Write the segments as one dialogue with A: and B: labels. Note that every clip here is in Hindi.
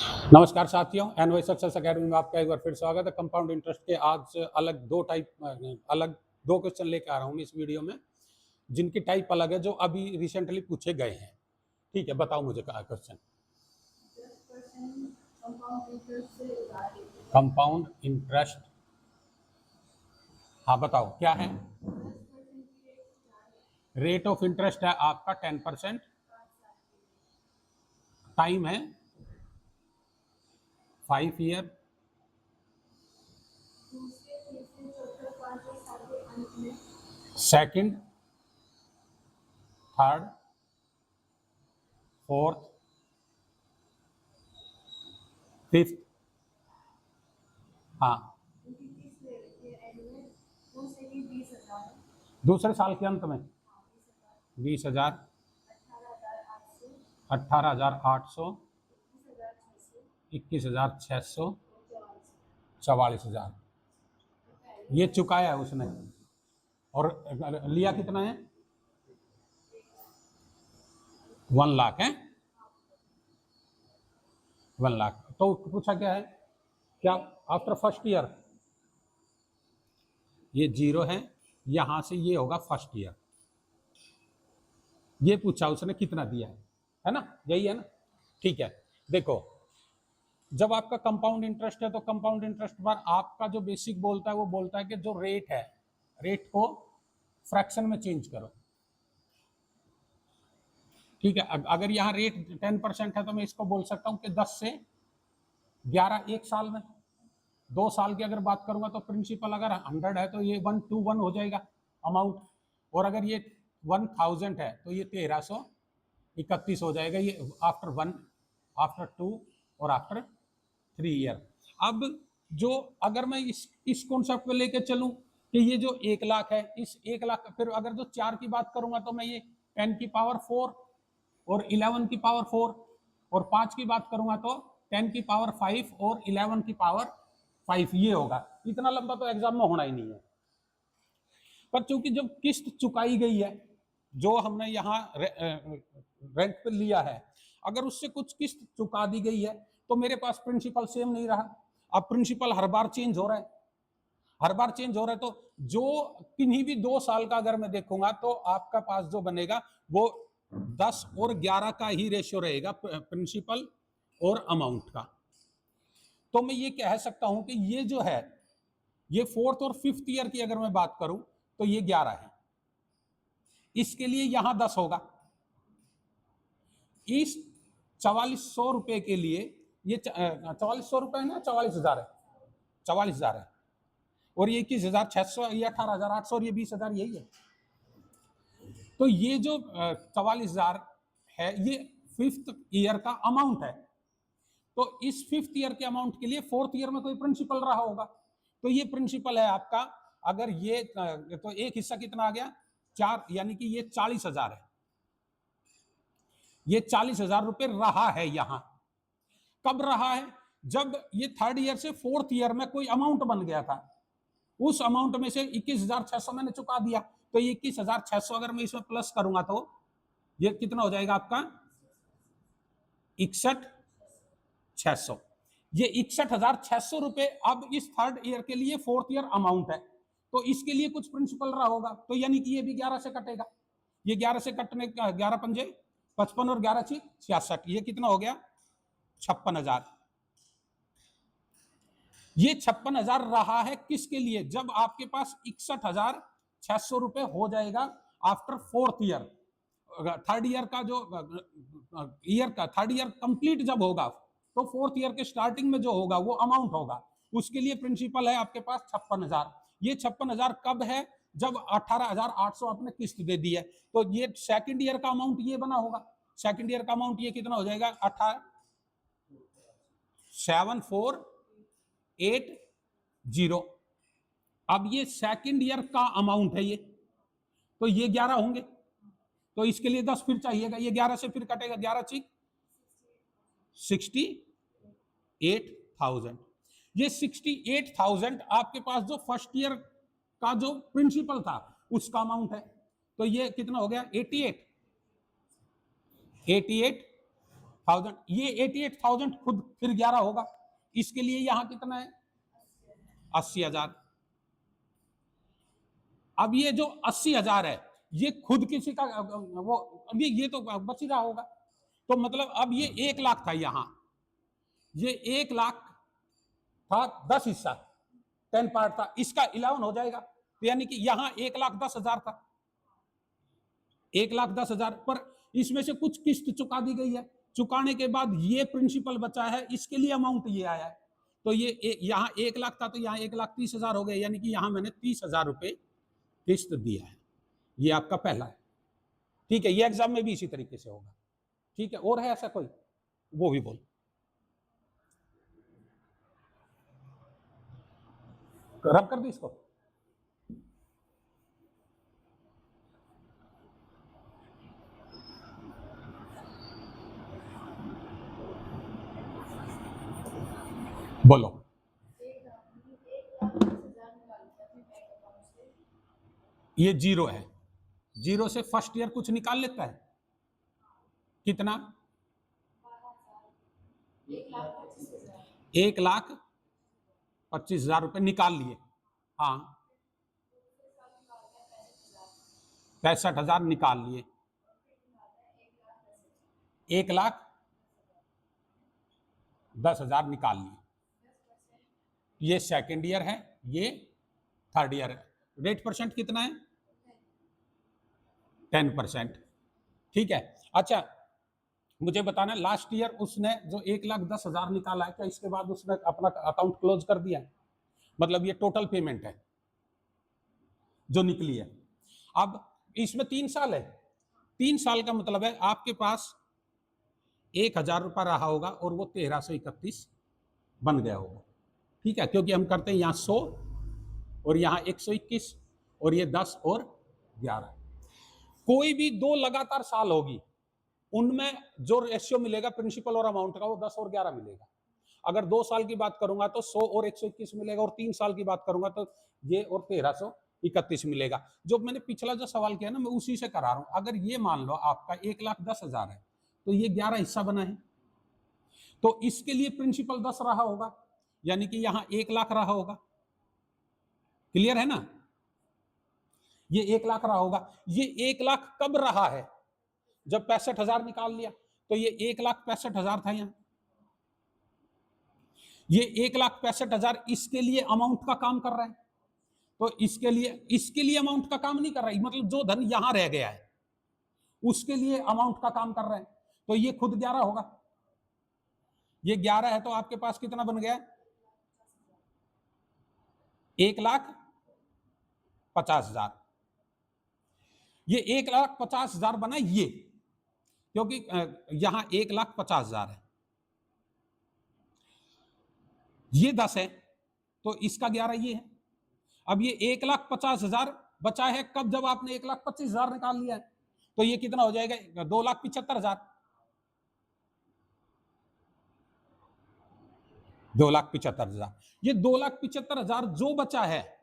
A: नमस्कार साथियों, एनवाई सक्सेस अकेडमी में आपका एक बार फिर स्वागत है। कंपाउंड इंटरेस्ट के आज अलग दो क्वेश्चन लेकर आ रहा हूँ इस वीडियो में, जिनकी टाइप अलग है, जो अभी रिसेंटली पूछे गए हैं। ठीक है, बताओ मुझे क्वेश्चन। कंपाउंड इंटरेस्ट, हाँ बताओ क्या है। रेट ऑफ इंटरेस्ट है आपका 10%, टाइम है 5 year, second, third, fourth, fifth, हाँ दूसरे साल के अंत में 20,000, 18,800, 21,600, 44,000 ये चुकाया है उसने। और लिया कितना है? 1 लाख है, 1 लाख। तो पूछा क्या है, क्या आफ्टर फर्स्ट ईयर, ये 0 है, यहां से ये होगा फर्स्ट ईयर। ये पूछा उसने कितना दिया है ना, यही है ना। ठीक है, देखो जब आपका कंपाउंड इंटरेस्ट है तो कंपाउंड इंटरेस्ट पर आपका जो बेसिक बोलता है वो बोलता है कि जो रेट है, रेट को फ्रैक्शन में चेंज करो। ठीक है, अगर यहाँ रेट 10% है तो मैं इसको बोल सकता हूँ कि 10 से 11 एक साल में। 2 साल की अगर बात करूंगा तो प्रिंसिपल अगर 100 है तो ये 121 हो जाएगा अमाउंट, और अगर ये 1000 है तो ये 1331 हो जाएगा, ये आफ्टर 1, आफ्टर 2 और आफ्टर 3 ईयर। अब जो अगर मैं इस कॉन्सेप्ट पे लेके चलूं कि ये जो 1 लाख है, इस 1 लाख, फिर अगर जो 4 की बात करूंगा तो मैं ये 10 की पावर 4 और 11 की पावर 4, और 5 की बात करूंगा तो 10 की पावर 5 और 11 की पावर 5, ये होगा। इतना लंबा तो एग्जाम में होना ही नहीं है। पर चूंकि जब किस्त चुकाई गई है, जो हमने यहाँ रेंट पे लिया है, अगर उससे कुछ किस्त चुका दी गई है तो मेरे पास प्रिंसिपल सेम नहीं रहा। अब प्रिंसिपल हर बार चेंज हो रहा है, हर बार चेंज हो रहा है, तो जो किन्हीं भी 2 साल का अगर मैं देखूंगा तो आपका पास जो बनेगा वो 10 और 11 का ही रेशियो रहेगा, प्रिंसिपल और अमाउंट का। तो मैं ये कह सकता हूं कि ये जो है, ये 4th और 5th ईयर की अगर मैं बात करूं तो ये 11 है, इसके लिए यहां 10 होगा। इस 4400 रुपए के लिए, ये 4400 रुपए है ना, 44,000 है, 44,000 है, और ये 21,600, ये 18,800 और ये 20,000, यही है। तो ये जो 44,000 है ये 5th ईयर का अमाउंट है। तो इस 5th ईयर के अमाउंट के लिए 4th ईयर में कोई प्रिंसिपल रहा होगा, तो ये प्रिंसिपल है आपका। अगर ये तो एक हिस्सा कितना आ गया, 4, यानी कि ये 40,000 है। ये 40,000 रुपए रहा है यहां। कब रहा है? जब ये 3rd ईयर से 4th ईयर में कोई अमाउंट बन गया था, उस अमाउंट में से 21,600 मैंने चुका दिया, तो 21,600 अगर मैं इसमें प्लस करूंगा तो ये कितना हो जाएगा आपका, 61,600। ये 61,600 रुपए अब इस 3rd ईयर के लिए 4th ईयर अमाउंट है, तो इसके लिए कुछ प्रिंसिपल रहा होगा, तो यानी कि ये भी 11 से कटेगा। ये 11 से कटने का 11 पंजे 55 और 11 × 66, ये कितना हो गया, 56,000। ये 56,000 रहा है किसके लिए, जब आपके पास 61,600 रुपए हो जाएगा after 4th year. 3rd year का जो ईयर का 3rd ईयर कंप्लीट जब होगा तो 4th ईयर के स्टार्टिंग में जो होगा वो अमाउंट होगा, उसके लिए प्रिंसिपल है आपके पास 56,000। ये 56,000 कब है, जब 18,800 आपने किस्त दे दी है, तो ये 2nd ईयर का अमाउंट ये बना होगा। 2nd ईयर का अमाउंट ये कितना हो जाएगा, 7,480। अब ये 2nd ईयर का अमाउंट है ये, तो ये 11 होंगे, तो इसके लिए 10 फिर चाहिएगा, ये 11 से फिर कटेगा, 11 × 68,000। ये 68,000 आपके पास जो 1st ईयर का जो प्रिंसिपल था उसका अमाउंट है, तो ये कितना हो गया, 88,000 1000, ये 88,000 खुद फिर 11 होगा। इसके लिए यहां कितना है 80,000। अब ये जो 80,000 है ये खुद किसी का वो अभी ये तो बच ही रहा होगा। तो मतलब अब ये 1 लाख था, यहां ये 1 लाख था, 10 हिस्सा 10 पार्ट था, इसका 11 हो जाएगा। तो यानी कि यहां 1,10,000 था, 1,10,000 पर इसमें से कुछ किस्त चुका दी गई है, चुकाने के बाद ये प्रिंसिपल बचा है, इसके लिए अमाउंट ये आया है। तो ये यहां 1 लाख था तो यहां 1,30,000 हो गए, यानी कि यहां मैंने 30,000 रुपए किस्त दिया है। ये आपका पहला है, ठीक है। ये एग्जाम में भी इसी तरीके से होगा, ठीक है। और है ऐसा कोई, वो भी बोल। रब कर दी इसको। बोलो। ये जीरो है, जीरो से फर्स्ट ईयर कुछ निकाल लेता है कितना 1,25,000 रुपए निकाल लिए। हाँ 65,000 निकाल लिए, 1,10,000 निकाल लिए। ये सेकेंड ईयर है, ये थर्ड ईयर है। रेट परसेंट कितना है 10%, ठीक है। अच्छा मुझे बताना लास्ट ईयर उसने जो 1,10,000 निकाला है, क्या इसके बाद उसने अपना अकाउंट क्लोज कर दिया है? मतलब ये टोटल पेमेंट है जो निकली है। अब इसमें 3 साल है, 3 साल का मतलब है आपके पास 1,000 रुपया रहा होगा और वो 1,331 बन गया होगा, ठीक है। क्योंकि हम करते हैं यहाँ 100 और यहाँ 121 और ये 10 और 11। कोई भी 2 लगातार साल होगी उनमें जो रेशियो मिलेगा प्रिंसिपल और अमाउंट का वो 10 और 11 मिलेगा। अगर 2 साल की बात करूंगा तो 100 और 121 मिलेगा, और 3 साल की बात करूंगा तो ये और 1,331 मिलेगा। जो मैंने पिछला जो सवाल किया ना मैं उसी से करा रहा हूं। अगर ये मान लो आपका 1,10,000 है तो ये 11 हिस्सा बना है, तो इसके लिए प्रिंसिपल 10 रहा होगा, यानी कि यहां 1 लाख रहा होगा। क्लियर है ना? ये 1 लाख रहा होगा। ये 1 लाख कब रहा है? जब 65,000 निकाल लिया, तो ये 1,65,000 था यहां। ये 1,65,000 इसके लिए अमाउंट का काम कर रहा है, तो इसके लिए अमाउंट का काम नहीं कर रहा है, मतलब जो धन यहां रह गया है उसके लिए अमाउंट का काम कर रहा है। तो ये खुद 11 होगा। ये 11 है तो आपके पास कितना बन गया 1,50,000। ये 1,50,000 बना ये, क्योंकि यहां 1,50,000 है, ये 10 है तो इसका 11 ये है। अब ये 1,50,000 बचा है कब? जब आपने 1,25,000 निकाल लिया है, तो ये कितना हो जाएगा 2,75,000। 2,75,000। ये 2,75,000 जो बचा है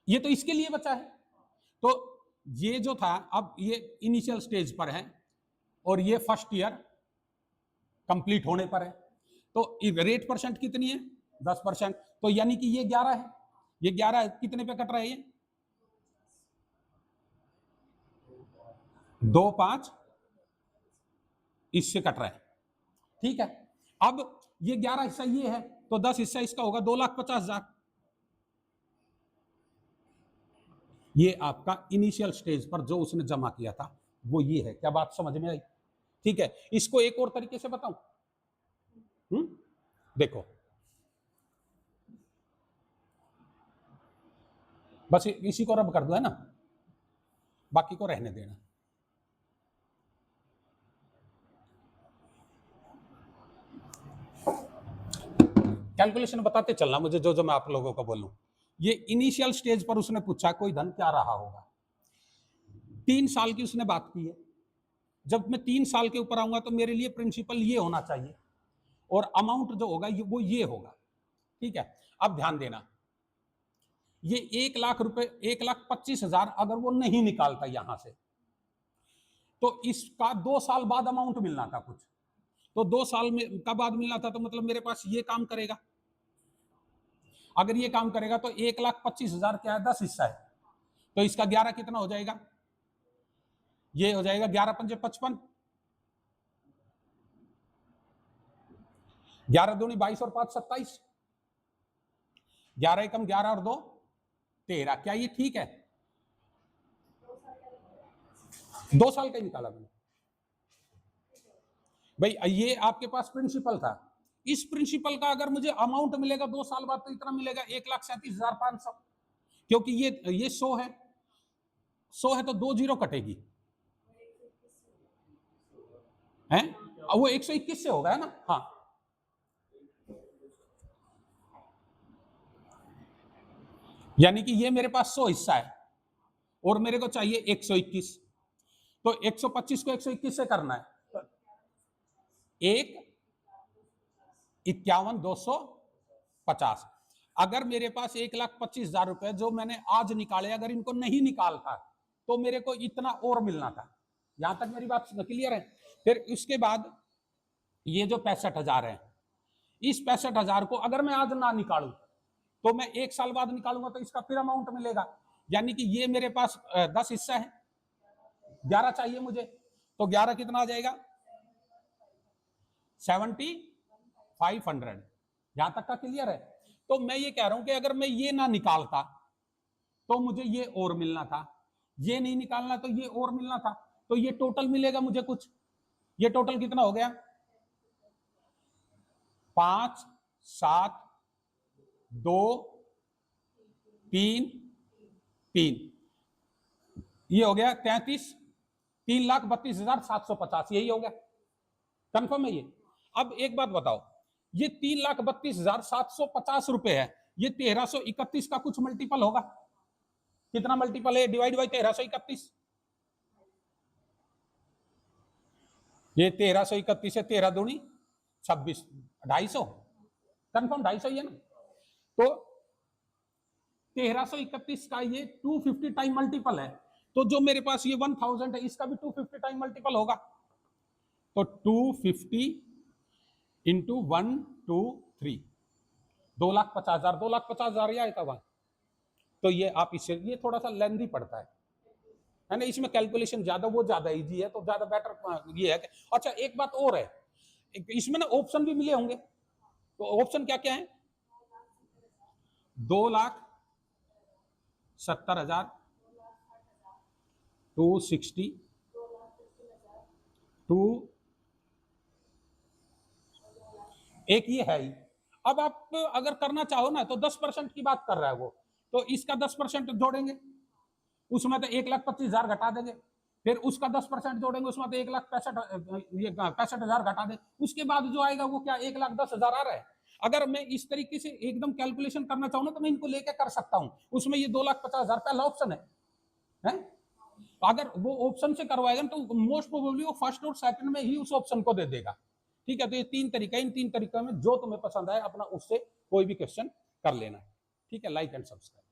A: ये तो इसके लिए बचा है। तो ये जो था अब ये इनिशियल स्टेज पर है और ये फर्स्ट ईयर कंप्लीट होने पर है, तो रेट परसेंट कितनी है 10%। तो यानी कि ये 11 है, ये 11 कितने पे कट रहा है ये 2,5 इससे कट रहा है, ठीक है। अब ये 11 हिस्सा ये है तो 10 हिस्सा इसका होगा 2,50,000। ये आपका इनिशियल स्टेज पर जो उसने जमा किया था वो ये है। क्या बात समझ में आई? ठीक है। इसको एक और तरीके से बताऊं, देखो बस इसी को रब कर दो, है ना, बाकी को रहने देना। कैलकुलेशन बताते चलना मुझे जो जो मैं आप लोगों को बोलूं। ये इनिशियल स्टेज पर उसने पूछा कोई धन क्या रहा होगा, 3 साल की उसने बात की है। जब मैं 3 साल के ऊपर आऊंगा तो मेरे लिए प्रिंसिपल ये होना चाहिए और अमाउंट जो होगा वो ये होगा, ठीक है। अब ध्यान देना, ये 1 लाख रुपए 1,25,000 अगर वो नहीं निकालता यहां से तो इसका 2 साल बाद अमाउंट मिलना था कुछ, तो 2 साल में का बाद मिलना था, तो मतलब मेरे पास ये काम करेगा। अगर ये काम करेगा तो 1,25,000 क्या है, 10 हिस्सा है, तो इसका 11 कितना हो जाएगा, ये हो जाएगा 11 पंजे 55, 11 दूनी 22 और 5 27, 11 एकम 11 और 2 13। क्या ये ठीक है? 2 साल का ही निकाला मैंने भाई। ये आपके पास प्रिंसिपल था, इस प्रिंसिपल का अगर मुझे अमाउंट मिलेगा 2 साल बाद तो इतना मिलेगा 1,37,500, क्योंकि ये 100 है, 100 है तो 2 जीरो कटेगी है, वो 121 से होगा है ना। हाँ, यानी कि ये मेरे पास 100 हिस्सा है और मेरे को चाहिए 121, तो 125 को 121 से करना है, 1,51,250। अगर मेरे पास 1,25,000 रुपए जो मैंने आज निकाले, अगर इनको नहीं निकालता तो मेरे को इतना और मिलना था। यहां तक मेरी बात क्लियर है? फिर उसके बाद ये जो 65,000 है, इस 65,000 को अगर मैं आज ना निकालूं तो मैं 1 साल बाद निकालूंगा तो इसका फिर अमाउंट मिलेगा। यानी कि ये मेरे पास 10 हिस्सा है, 11 चाहिए मुझे, तो 11 कितना आ जाएगा, 7,500। यहां तक का क्लियर है? तो मैं ये कह रहा हूं कि अगर मैं ये ना निकालता तो मुझे ये और मिलना था, ये नहीं निकालना तो ये और मिलना था, तो ये टोटल मिलेगा मुझे कुछ। ये टोटल कितना हो गया, 5 7 2 3 3, ये हो गया 3,32,750, यही हो गया। कंफर्म है ये? अब एक बात बताओ, ये 3,32,750 रुपए है, ये 1331 का कुछ मल्टीपल होगा? कितना मल्टीपल है डिवाइड बाई 1331? ये 1331 है, 13 दूनी 26, 250, कंफर्म 250 ही है ना। तो 1331 का ये 250 टाइम मल्टीपल है, तो जो मेरे पास ये 1000 है इसका भी 250 टाइम मल्टीपल होगा, तो 250 इंटू 1 2 3, 2,50,000, 2,50,000 ही आएगा वहां। तो ये आप इससे, ये थोड़ा सा लेंथी पड़ता है ना, इसमें कैलकुलेशन ज्यादा, वो ज्यादा इजी है, तो ज्यादा बेटर ये है। अच्छा एक बात और है, इसमें ना ऑप्शन भी मिले होंगे, तो ऑप्शन क्या क्या है, 2,70,000, 260, 2, एक ये है ही। अब आप अगर करना चाहो ना तो 10% की बात कर रहा है वो, तो इसका 10% जोड़ेंगे, उसमें तो 1,25,000 घटा देंगे, फिर उसका 10% जोड़ेंगे, उसमें तो 1,65,000 घटा दें, उसके बाद जो आएगा वो क्या 1,10,000 आ रहा है। अगर मैं इस तरीके से एकदम कैलकुलेशन करना चाहूँ ना तो मैं इनको लेके कर सकता हूँ, उसमें ये 2,50,000 पहला ऑप्शन है? अगर वो ऑप्शन से करवाएगा तो मोस्ट प्रोबेबली वो फर्स्ट और सेकंड में ही उस ऑप्शन को दे देगा। ठीक है, तो ये 3 तरीका, इन 3 तरीकों में जो तुम्हें पसंद आए अपना उससे कोई भी क्वेश्चन कर लेना। ठीक है, लाइक एंड सब्सक्राइब।